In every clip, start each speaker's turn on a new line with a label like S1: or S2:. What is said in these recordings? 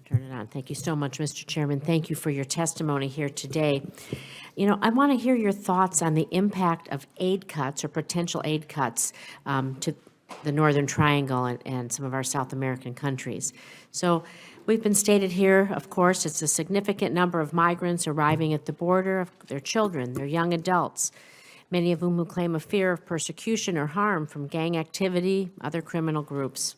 S1: Turn it on. Thank you so much, Mr. Chairman. Thank you for your testimony here today. You know, I want to hear your thoughts on the impact of aid cuts or potential aid cuts to the Northern Triangle and some of our South American countries. So we've been stated here, of course, it's a significant number of migrants arriving at the border, their children, their young adults, many of whom claim a fear of persecution or harm from gang activity, other criminal groups.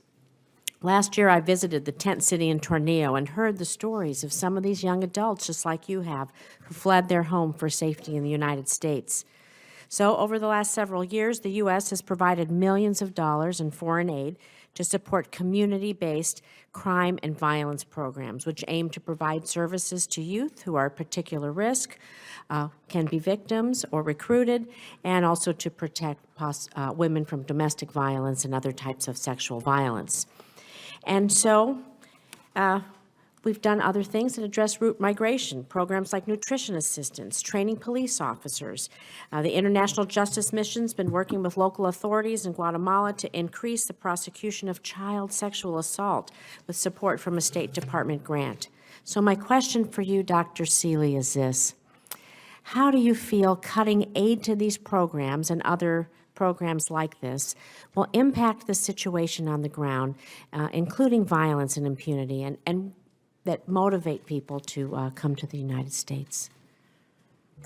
S1: Last year, I visited the tent city in Tornillo and heard the stories of some of these young adults, just like you have, who fled their home for safety in the United States. So over the last several years, the U.S. has provided millions of dollars in foreign aid to support community-based crime and violence programs, which aim to provide services to youth who are at particular risk, can be victims or recruited, and also to protect women from domestic violence and other types of sexual violence. And so we've done other things that address route migration, programs like nutrition assistance, training police officers. The International Justice Mission's been working with local authorities in Guatemala to increase the prosecution of child sexual assault with support from a State Department grant. So my question for you, Dr. Seeley, is this. How do you feel cutting aid to these programs and other programs like this will impact the situation on the ground, including violence and impunity, and that motivate people to come to the United States?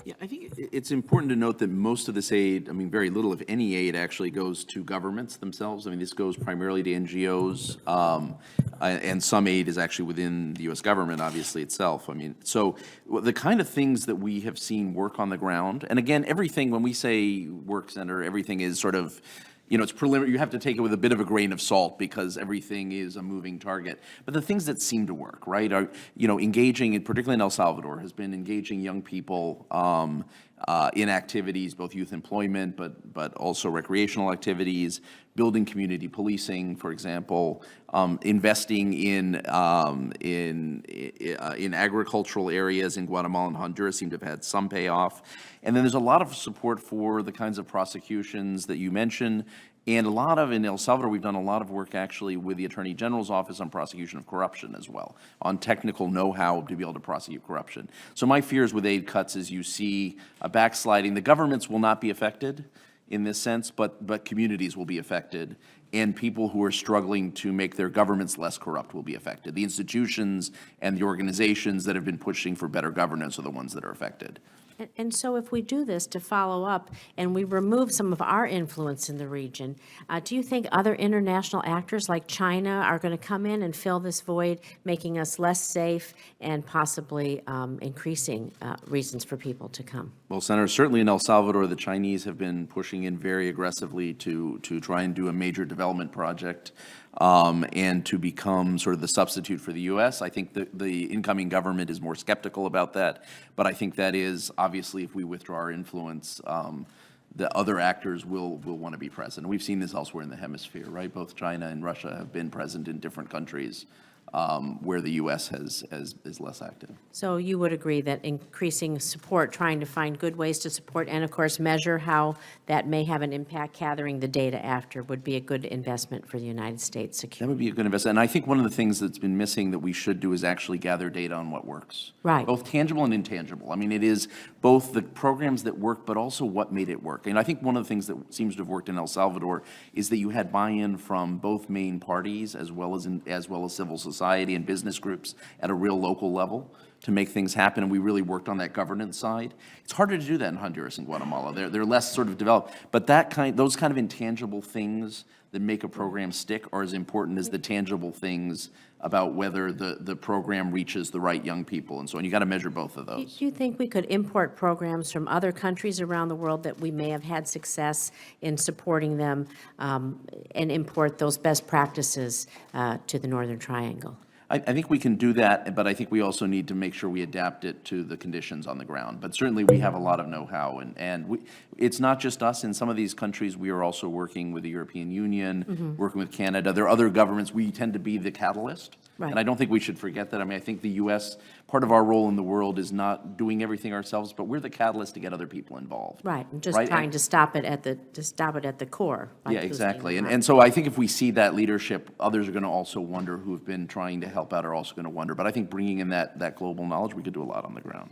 S2: Yeah, I think it's important to note that most of this aid, I mean, very little, if any aid, actually goes to governments themselves. I mean, this goes primarily to NGOs, and some aid is actually within the U.S. government, obviously, itself. I mean, so the kind of things that we have seen work on the ground, and again, everything, when we say work center, everything is sort of, you know, it's preliminary. You have to take it with a bit of a grain of salt because everything is a moving target. But the things that seem to work, right, are, you know, engaging, particularly in El Salvador, has been engaging young people in activities, both youth employment, but also recreational activities, building community policing, for example, investing in agricultural areas in Guatemala and Honduras seem to have had some payoff. And then there's a lot of support for the kinds of prosecutions that you mentioned. And a lot of, in El Salvador, we've done a lot of work actually with the Attorney General's office on prosecution of corruption as well, on technical know-how to be able to prosecute corruption. So my fears with aid cuts is you see a backsliding. The governments will not be affected in this sense, but communities will be affected, and people who are struggling to make their governments less corrupt will be affected. The institutions and the organizations that have been pushing for better governance are the ones that are affected.
S1: And so if we do this to follow up and we remove some of our influence in the region, do you think other international actors like China are going to come in and fill this void, making us less safe and possibly increasing reasons for people to come?
S2: Well, Senator, certainly in El Salvador, the Chinese have been pushing in very aggressively to try and do a major development project and to become sort of the substitute for the U.S. I think the incoming government is more skeptical about that, but I think that is, obviously, if we withdraw our influence, the other actors will want to be present. We've seen this elsewhere in the hemisphere, right? Both China and Russia have been present in different countries where the U.S. is less active.
S1: So you would agree that increasing support, trying to find good ways to support, and of course measure how that may have an impact, gathering the data after, would be a good investment for the United States security.
S2: That would be a good investment. And I think one of the things that's been missing that we should do is actually gather data on what works.
S1: Right.
S2: Both tangible and intangible. I mean, it is both the programs that work, but also what made it work. And I think one of the things that seems to have worked in El Salvador is that you had buy-in from both main parties as well as civil society and business groups at a real local level to make things happen, and we really worked on that governance side. It's harder to do that in Honduras and Guatemala. They're less sort of developed, but those kind of intangible things that make a program stick are as important as the tangible things about whether the program reaches the right young people and so on. You got to measure both of those.
S1: Do you think we could import programs from other countries around the world that we may have had success in supporting them and import those best practices to the Northern Triangle?
S2: I think we can do that, but I think we also need to make sure we adapt it to the conditions on the ground. But certainly we have a lot of know-how, and it's not just us. In some of these countries, we are also working with the European Union, working with Canada. There are other governments. We tend to be the catalyst.
S1: Right.
S2: And I don't think we should forget that. I mean, I think the U.S., part of our role in the world is not doing everything ourselves, but we're the catalyst to get other people involved.
S1: Right, and just
S2: Right,
S1: trying
S2: and-
S1: to stop it at the core. by
S2: Yeah,
S1: boosting
S2: exactly.
S1: the
S2: And
S1: market.
S2: so I think if we see that leadership, others are going to also wonder, who have been trying to help out are also going to wonder. But I think bringing in that global knowledge, we could do a lot on the ground.